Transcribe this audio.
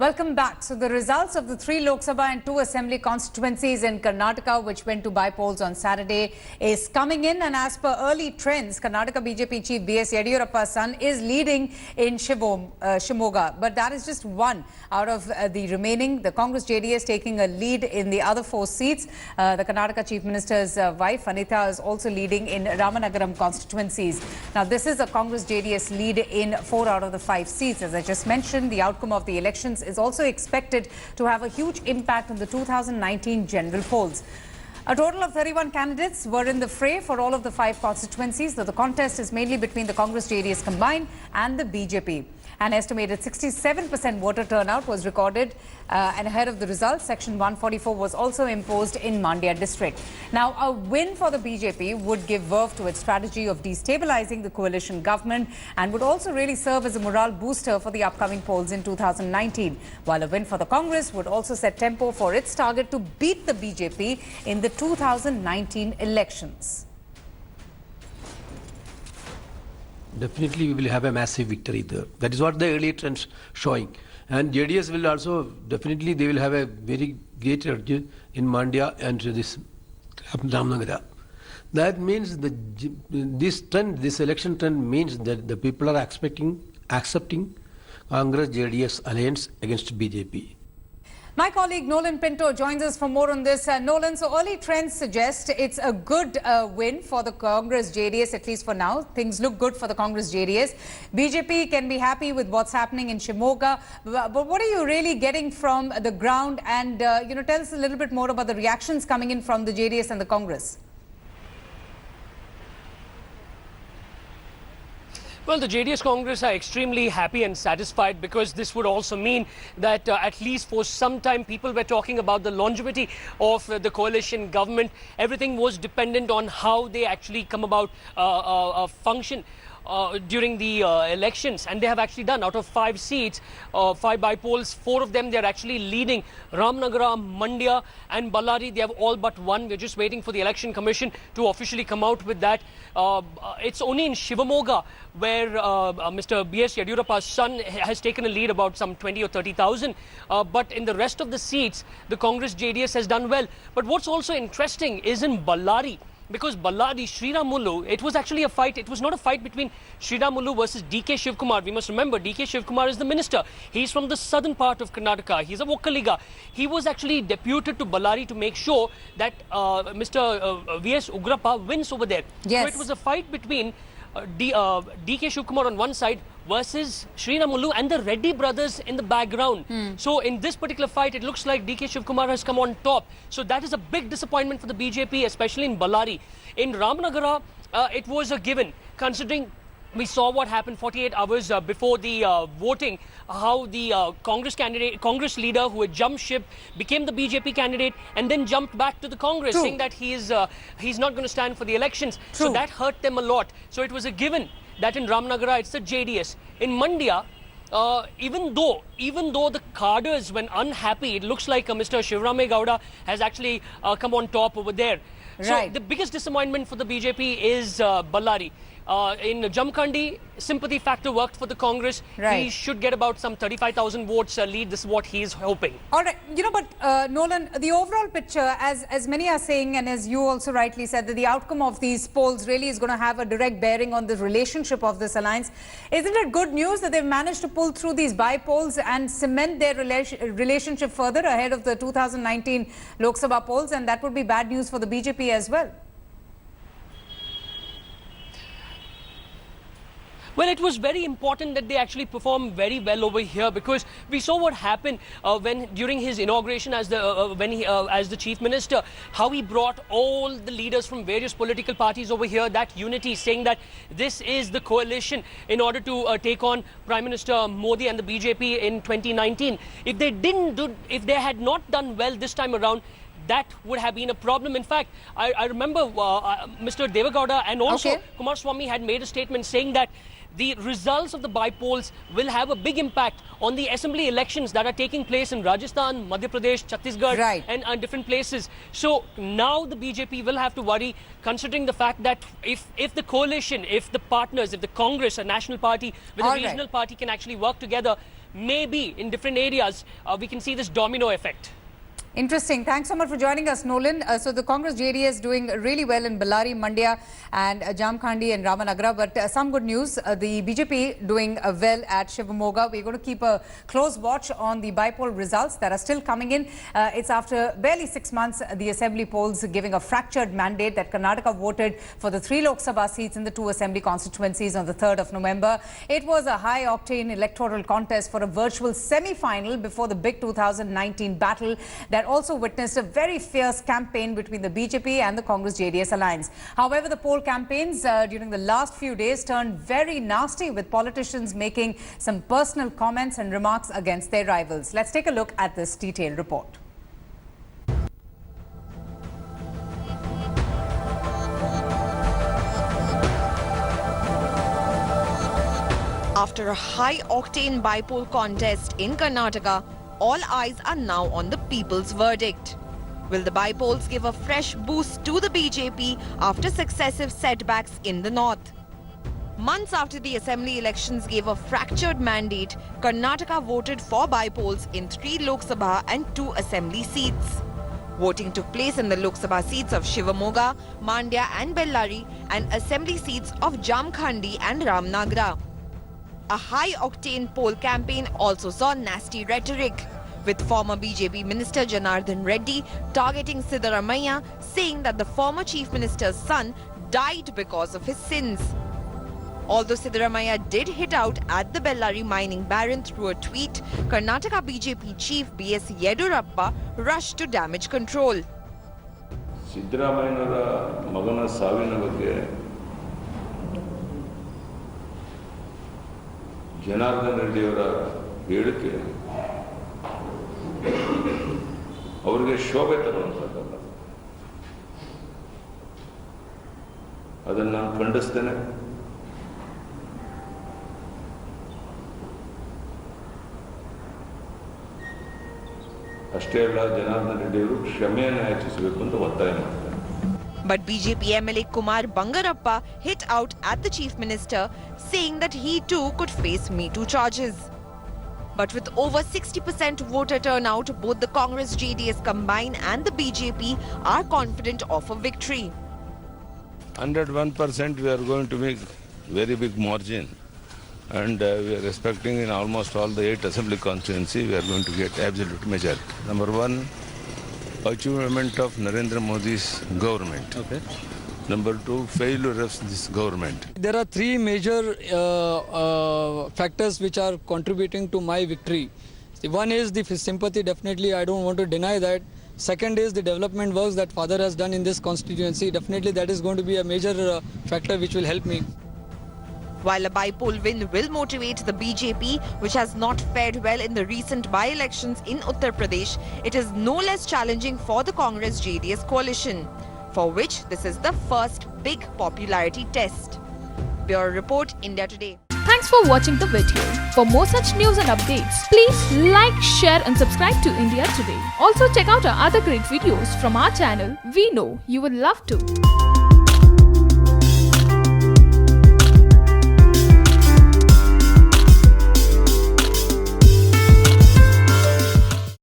Welcome back. So the results of the 3 Lok Sabha and 2 Assembly constituencies in Karnataka, which went to Bypolls on Saturday, is coming in. And as per early trends, Karnataka BJP chief BS Yeddyurappa's son is leading in Shimoga. But that is just one out of the remaining. The Congress JDS taking a lead in the other 4 seats. The Karnataka chief minister's wife, Anita, is also leading in Ramanagaram constituencies. Now, this is a Congress JDS lead in 4 out of the 5 seats. As I just mentioned, the outcome of the elections is also expected to have a huge impact on the 2019 general polls. A total of 31 candidates were in the fray for all of the 5 constituencies, though the contest is mainly between the Congress JDS combined and the BJP. An estimated 67% voter turnout was recorded, and ahead of the results, Section 144 was also imposed in Mandya district. Now, a win for the BJP would give birth to its strategy of destabilizing the coalition government and would also really serve as a morale booster for the upcoming polls in 2019. While a win for the Congress would also set tempo for its target to beat the BJP in the 2019 elections. Definitely we will have a massive victory there. That is what the early trends showing. And JDS will also, definitely they will have a very great edge in Mandya and this Ramanagara. That means this election trend means that the people are accepting Congress JDS alliance against BJP. My colleague Nolan Pinto joins us for more on this. Nolan, so early trends suggest it's a good win for the Congress JDS, at least for now. Things look good for the Congress JDS. BJP can be happy with what's happening in Shimoga. But what are you really getting from the ground? And, tell us a little bit more about the reactions coming in from the JDS and the Congress. Well, the JDS Congress are extremely happy and satisfied because this would also mean that at least for some time people were talking about the longevity of the coalition government. Everything was dependent on how they actually come about function during the elections, and they have actually done. Out of 5 seats, 5 bypolls, 4 of them they are actually leading. Ramanagara, Mandya and Ballari, they have all but one. We're just waiting for the election commission to officially come out with that. It's only in Shimoga where Mr. BS Yeddyurappa's son has taken a lead about some 20 or 30,000. But in the rest of the seats, the Congress JDS has done well. But what's also interesting is in Ballari, because Ballari, Sriramulu, it was actually a fight. It was not a fight between Sriramulu versus DK Shivkumar. We must remember, DK Shivkumar is the minister. He's from the southern part of Karnataka. He's a Vokkaliga. He was actually deputed to Ballari to make sure that Mr. VS Ugrappa wins over there. Yes. So it was a fight between DK Shivkumar on one side versus Sriramulu and the Reddy brothers in the background. So in this particular fight, it looks like DK Shivkumar has come on top. So that is a big disappointment for the BJP, especially in Ballari. In Ramanagara, it was a given, considering we saw what happened 48 hours before the voting, how the Congress leader who had jumped ship became the BJP candidate and then jumped back to the Congress, saying that he's not going to stand for the elections. So that hurt them a lot. So it was a given that in Ramanagara it's the JDS. In Mandya, even though the cadres were unhappy, it looks like Mr. Shivrame Gowda has actually come on top over there. So the biggest disappointment for the BJP is Ballari. In Jamkhandi, sympathy factor worked for the Congress. He should get about some 35,000 votes lead. This is what he is hoping. All right. But Nolan, the overall picture, as many are saying, and as you also rightly said, that the outcome of these polls really is going to have a direct bearing on the relationship of this alliance. Isn't it good news that they've managed to pull through these bypolls and cement their relationship further ahead of the 2019 Lok Sabha polls? And that would be bad news for the BJP as well. Well, it was very important that they actually perform very well over here, because we saw what happened during his inauguration as the chief minister, how he brought all the leaders from various political parties over here, that unity, saying that this is the coalition in order to take on Prime Minister Modi and the BJP in 2019. If they had not done well this time around, that would have been a problem. In fact, I remember Mr. Devagowda and also Kumaraswamy had made a statement saying that the results of the bypolls will have a big impact on the assembly elections that are taking place in Rajasthan, Madhya Pradesh, Chhattisgarh and different places. So now the BJP will have to worry, considering the fact that if the coalition, if the partners, if the Congress, a national party with a regional party can actually work together, maybe in different areas, we can see this domino effect. Interesting. Thanks so much for joining us, Nolan. So the Congress JDS doing really well in Bellary, Mandya and Jamkhandi and Ramanagara. But some good news, the BJP doing well at Shimoga. We're going to keep a close watch on the Bypoll results that are still coming in. It's after barely 6 months, the assembly polls giving a fractured mandate that Karnataka voted for the 3 Lok Sabha seats in the 2 assembly constituencies on the 3rd of November. It was a high-octane electoral contest for a virtual semi-final before the big 2019 battle that also witnessed a very fierce campaign between the BJP and the Congress JDS alliance. However, the poll campaigns during the last few days turned very nasty, with politicians making some personal comments and remarks against their rivals. Let's take a look at this detailed report. After a high-octane bypoll contest in Karnataka, all eyes are now on the people's verdict. Will the bypolls give a fresh boost to the BJP after successive setbacks in the north? Months after the assembly elections gave a fractured mandate, Karnataka voted for bypolls in 3 Lok Sabha and 2 assembly seats. Voting took place in the Lok Sabha seats of Shimoga, Mandya and Bellary, and assembly seats of Jamkhandi and Ramanagara. A high-octane poll campaign also saw nasty rhetoric, with former BJP Minister Janardhan Reddy targeting Siddaramaiah, saying that the former Chief Minister's son died because of his sins. Although Siddaramaiah did hit out at the Bellary mining baron through a tweet, Karnataka BJP Chief BS Yeddyurappa rushed to damage control. Siddaramaiah magana savina ಬಗ್ಗೆ ಜನಾರ್ದನ್ ರೆಡ್ಡಿಯವರ ಹೇಳಿಕೆ ಅವರಿಗೆ ಶೋಭೆ ತರುವಂಥದ್ದಲ್ಲ. ಅದನ್ನು ನಾನು ಖಂಡಿಸ್ತೇನೆ. ಅಷ್ಟೇ ಅಲ್ಲ, ಜನಾರ್ದನ್ ರೆಡ್ಡಿಯವರು ಕ್ಷಮೆಯನ್ನು ಯಾಚಿಸಬೇಕು ಅಂತ ಒತ್ತಾಯ ಮಾಡ್ತಾರೆ. But BJP MLA Kumar Bangarappa hit out at the Chief Minister, saying that he too could face Me Too charges. But with over 60% voter turnout, both the Congress JDS combined and the BJP are confident of a victory. 101% we are going to make very big margin, and we are expecting in almost all the 8 assembly constituency we are going to get absolute majority. Number one, achievement of Narendra Modi's government. Okay. Number two, failure of this government. There are 3 major factors which are contributing to my victory. One is the sympathy, definitely I don't want to deny that. Second is the development works that father has done in this constituency. Definitely that is going to be a major factor which will help me. While a bypoll win will motivate the BJP, which has not fared well in the recent by-elections in Uttar Pradesh, it is no less challenging for the Congress JDS coalition, for which this is the first big popularity test. Bureau Report, India Today. Thanks for watching the video. For more such news and updates, please like, share and subscribe to India Today. Also check out our other great videos from our channel. We know you will love to.